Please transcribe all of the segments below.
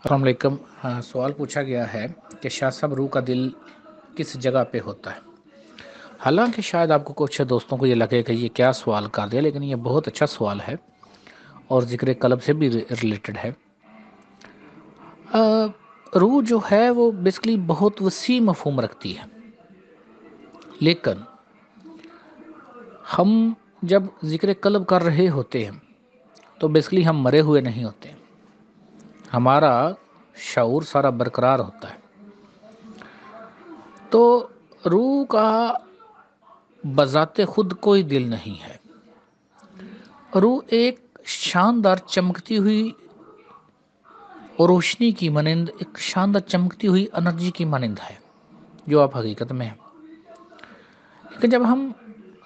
السلام علیکم۔ سوال پوچھا گیا ہے کہ شاہ صاحب روح کا دل کس جگہ پہ ہوتا ہے؟ حالانکہ شاید آپ کو کچھ دوستوں کو یہ لگے کہ یہ کیا سوال کر دیا، لیکن یہ بہت اچھا سوال ہے اور ذکر قلب سے بھی ریلیٹڈ ہے۔ روح جو ہے وہ بیسکلی بہت وسیع مفہوم رکھتی ہے، لیکن ہم جب ذکر قلب کر رہے ہوتے ہیں تو بیسکلی ہم مرے ہوئے نہیں ہوتے، ہمارا شعور سارا برقرار ہوتا ہے۔ تو روح کا بذات خود کوئی دل نہیں ہے۔ روح ایک شاندار چمکتی ہوئی روشنی کی مانند، ایک شاندار چمکتی ہوئی انرجی کی مانند ہے جو آپ حقیقت میں ہیں۔ لیکن جب ہم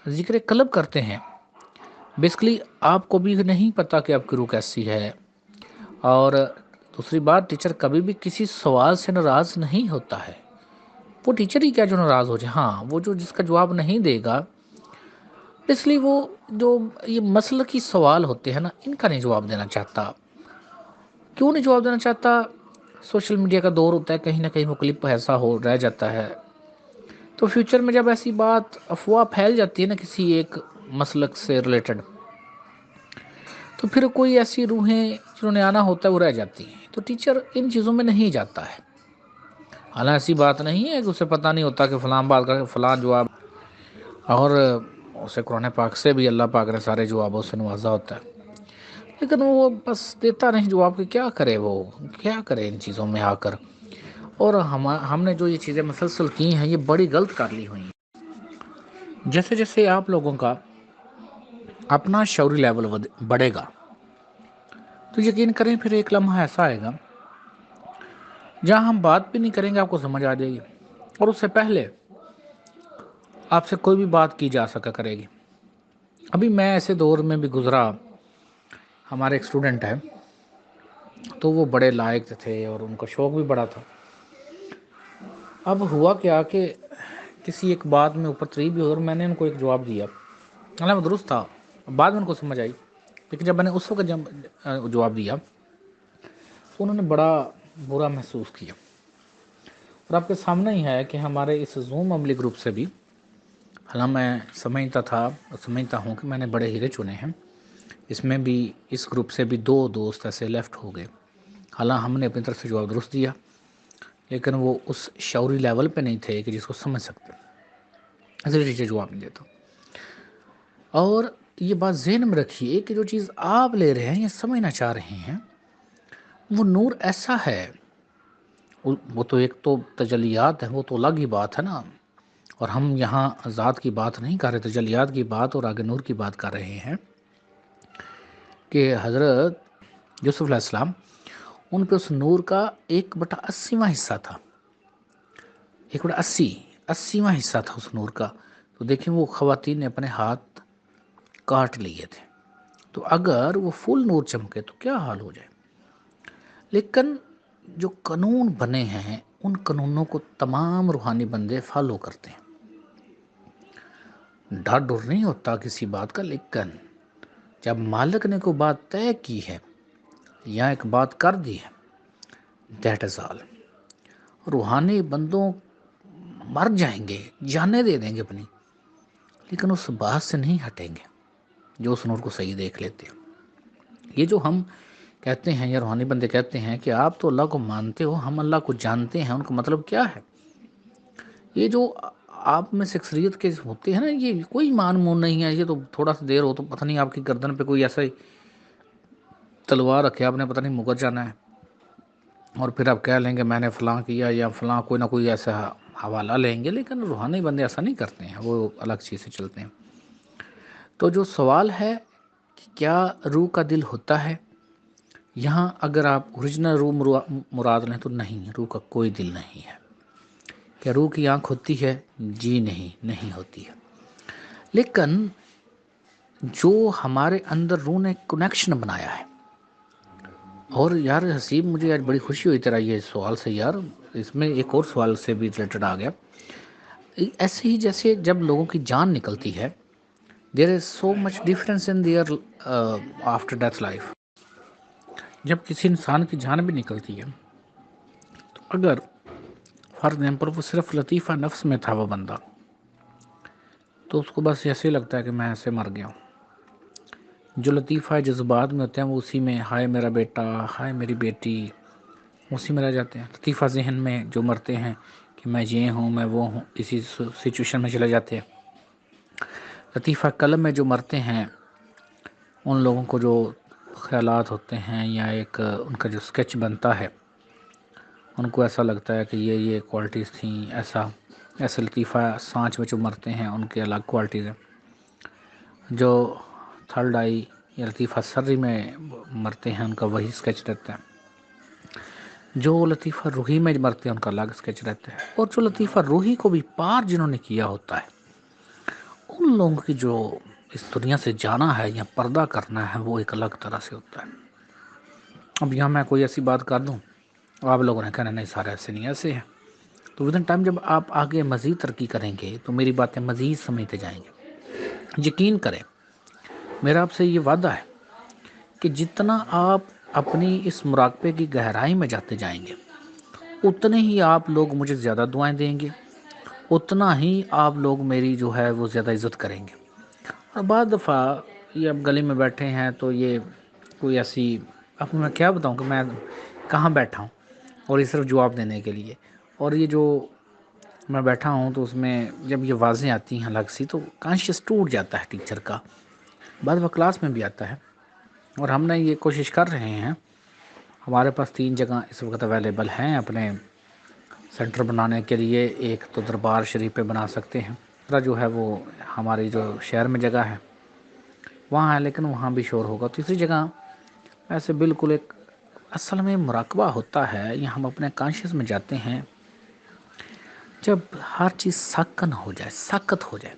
ذکر قلب کرتے ہیں، بیسکلی آپ کو بھی نہیں پتا کہ آپ کی روح کیسی ہے۔ اور دوسری بات، ٹیچر کبھی بھی کسی سوال سے ناراض نہیں ہوتا ہے۔ وہ ٹیچر ہی کیا جو ناراض ہو جائے، ہاں وہ جو جس کا جواب نہیں دے گا، اس لیے وہ جو یہ مسلکی سوال ہوتے ہیں نا، ان کا نہیں جواب دینا چاہتا۔ کیوں نہیں جواب دینا چاہتا؟ سوشل میڈیا کا دور ہوتا ہے، کہیں نہ کہیں وہ کلپ ایسا ہو رہ جاتا ہے، تو فیوچر میں جب ایسی بات افواہ پھیل جاتی ہے نا کسی ایک مسلک سے ریلیٹڈ، تو پھر کوئی ایسی روحیں جنہوں نے آنا ہوتا ہے وہ رہ جاتی ہیں۔ تو ٹیچر ان چیزوں میں نہیں جاتا ہے۔ حالانکہ ایسی بات نہیں ہے کہ اسے پتہ نہیں ہوتا کہ فلاں بات کا فلاں جواب، اور اسے قرآن پاک سے بھی اللہ پاک نے سارے جوابوں سے نوازا ہوتا ہے، لیکن وہ بس دیتا نہیں جواب کہ کیا کرے، وہ کیا کرے ان چیزوں میں آ کر۔ اور ہم نے جو یہ چیزیں مسلسل کی ہیں، یہ بڑی غلط کر لی ہوئی ہیں۔ جیسے جیسے آپ لوگوں کا اپنا شعوری لیول بڑھے گا تو یقین کریں پھر ایک لمحہ ایسا آئے گا جہاں ہم بات بھی نہیں کریں گے، آپ کو سمجھ آ جائے گی، اور اس سے پہلے آپ سے کوئی بھی بات کی جا سکا کرے گی۔ ابھی میں ایسے دور میں بھی گزرا، ہمارے ایک اسٹوڈنٹ ہے، تو وہ بڑے لائق تھے اور ان کا شوق بھی بڑا تھا۔ اب ہوا کیا کہ کسی ایک بات میں اوپر تری بھی ہو، اور میں نے ان کو ایک جواب دیا، وہ درست تھا، بعد میں ان کو سمجھ آئی، لیکن جب میں نے اس وقت جواب دیا تو انہوں نے بڑا برا محسوس کیا۔ اور آپ کے سامنے ہی ہے کہ ہمارے اس زوم عملی گروپ سے بھی، حالانکہ میں سمجھتا ہوں کہ میں نے بڑے ہیرے چنے ہیں، اس میں بھی اس گروپ سے بھی 2 دوست ایسے لیفٹ ہو گئے۔ حالانکہ ہم نے اپنی طرف سے جواب درست دیا، لیکن وہ اس شعوری لیول پہ نہیں تھے کہ جس کو سمجھ سکتے، اس لیے ٹیچر جواب نہیں دیتا۔ اور یہ بات ذہن میں رکھیے کہ جو چیز آپ لے رہے ہیں یا سمجھنا چاہ رہے ہیں، وہ نور ایسا ہے، وہ تو ایک تو تجلیات ہے، وہ تو الگ ہی بات ہے نا، اور ہم یہاں ذات کی بات نہیں کر رہے، تجلیات کی بات اور آگے نور کی بات کر رہے ہیں کہ حضرت یوسف علیہ السلام، ان پہ اس نور کا 1/80واں حصہ تھا، 1/80واں حصہ تھا اس نور کا۔ تو دیکھیں وہ خواتین نے اپنے ہاتھ کاٹ لیے تھے، تو اگر وہ فل نور چمکے تو کیا حال ہو جائے۔ لیکن جو قانون بنے ہیں، ان قانونوں کو تمام روحانی بندے فالو کرتے ہیں۔ ڈر نہیں ہوتا کسی بات کا، لیکن جب مالک نے کوئی بات طے کی ہے یا ایک بات کر دی ہے، دیٹ از آل۔ روحانی بندوں مر جائیں گے، جانیں دے دیں گے اپنی، لیکن اس بات سے نہیں ہٹیں گے جو اس نور کو صحیح دیکھ لیتے ہیں۔ یہ جو ہم کہتے ہیں یا روحانی بندے کہتے ہیں کہ آپ تو اللہ کو مانتے ہو، ہم اللہ کو جانتے ہیں، ان کا مطلب کیا ہے؟ یہ جو آپ میں سے اکثریت کے ہوتے ہیں نا، یہ کوئی مان مون نہیں ہے، یہ تو تھوڑا سا دیر ہو تو پتہ نہیں آپ کی گردن پہ کوئی ایسا ہی تلوار رکھے، آپ نے پتہ نہیں مکر جانا ہے، اور پھر آپ کہہ لیں گے میں نے فلاں کیا، یا فلاں کوئی نہ کوئی ایسا حوالہ لیں گے۔ لیکن روحانی بندے ایسا نہیں کرتے ہیں، وہ الگ چیز سے چلتے ہیں۔ تو جو سوال ہے کہ کیا روح کا دل ہوتا ہے، یہاں اگر آپ اوریجنل روح مراد لیں تو نہیں، روح کا کوئی دل نہیں ہے۔ کیا روح کی آنکھ ہوتی ہے؟ جی نہیں ہوتی ہے۔ لیکن جو ہمارے اندر روح نے کنیکشن بنایا ہے، اور یار حسیب مجھے آج بڑی خوشی ہوئی تیرا یہ سوال سے یار، اس میں ایک اور سوال سے بھی ریلیٹڈ آ گیا۔ ایسے ہی جیسے جب لوگوں کی جان نکلتی ہے، there is so much difference in their after death life. جب کسی انسان کی جان بھی نکلتی ہے اگر فار ایگزامپل وہ صرف لطیفہ نفس میں تھا وہ بندہ، تو اس کو بس ایسے لگتا ہے کہ میں ایسے مر گیا ہوں۔ جو لطیفہ جذبات میں ہوتے ہیں وہ اسی میں ہائے میرا بیٹا، ہائے میری بیٹی، اسی میں رہ جاتے ہیں۔ لطیفہ ذہن میں جو مرتے ہیں کہ میں یہ ہوں میں وہ ہوں، اسی سچویشن میں چلے جاتے ہیں۔ لطیفہ قلم میں جو مرتے ہیں، ان لوگوں کو جو خیالات ہوتے ہیں یا ایک ان کا جو اسکیچ بنتا ہے، ان کو ایسا لگتا ہے کہ یہ کوالٹیز تھیں، ایسا لطیفہ سانچ میں جو مرتے ہیں ان کے الگ کوالٹیز ہیں۔ جو تھرڈ آئی یا لطیفہ سری میں مرتے ہیں ان کا وہی اسکیچ رہتا ہے۔ جو لطیفہ روحی میں مرتے ہیں ان کا الگ اسکیچ رہتا ہے۔ اور جو لطیفہ روحی کو بھی پار جنہوں نے کیا ہوتا ہے، ان لوگوں کی جو اس دنیا سے جانا ہے یا پردہ کرنا ہے وہ ایک الگ طرح سے ہوتا ہے۔ اب یہاں میں کوئی ایسی بات کر دوں، آپ لوگوں نے کہنا نہیں سارے ایسے نہیں، ایسے ہیں، تو ودن ٹائم جب آپ آگے مزید ترقی کریں گے تو میری باتیں مزید سمجھتے جائیں گے۔ یقین کریں، میرا آپ سے یہ وعدہ ہے کہ جتنا آپ اپنی اس مراقبے کی گہرائی میں جاتے جائیں گے، اتنے ہی آپ لوگ مجھے زیادہ دعائیں دیں گے، اتنا ہی آپ لوگ میری جو ہے وہ زیادہ عزت کریں گے۔ اور بعض دفعہ یہ اب گلی میں بیٹھے ہیں تو یہ کوئی ایسی، اب میں کیا بتاؤں کہ میں کہاں بیٹھا ہوں، اور یہ صرف جواب دینے کے لیے، اور یہ جو میں بیٹھا ہوں تو اس میں جب یہ واضح آتی ہیں الگ سی تو کانشیس ٹوٹ جاتا ہے ٹیچر کا، بعد وہ کلاس میں بھی آتا ہے۔ اور ہم نے یہ کوشش کر رہے ہیں، ہمارے پاس 3 جگہ اس وقت اویلیبل ہیں اپنے سینٹر بنانے کے لیے۔ ایک تو دربار شریف پہ بنا سکتے ہیں، دوسرا جو ہے وہ ہماری جو شہر میں جگہ ہے وہاں ہے، لیکن وہاں بھی شور ہوگا۔ تیسری جگہ ایسے بالکل ایک اصل میں مراقبہ ہوتا ہے، یا ہم اپنے کانشیس میں جاتے ہیں جب ہر چیز ساکن ہو جائے، ساکت ہو جائے،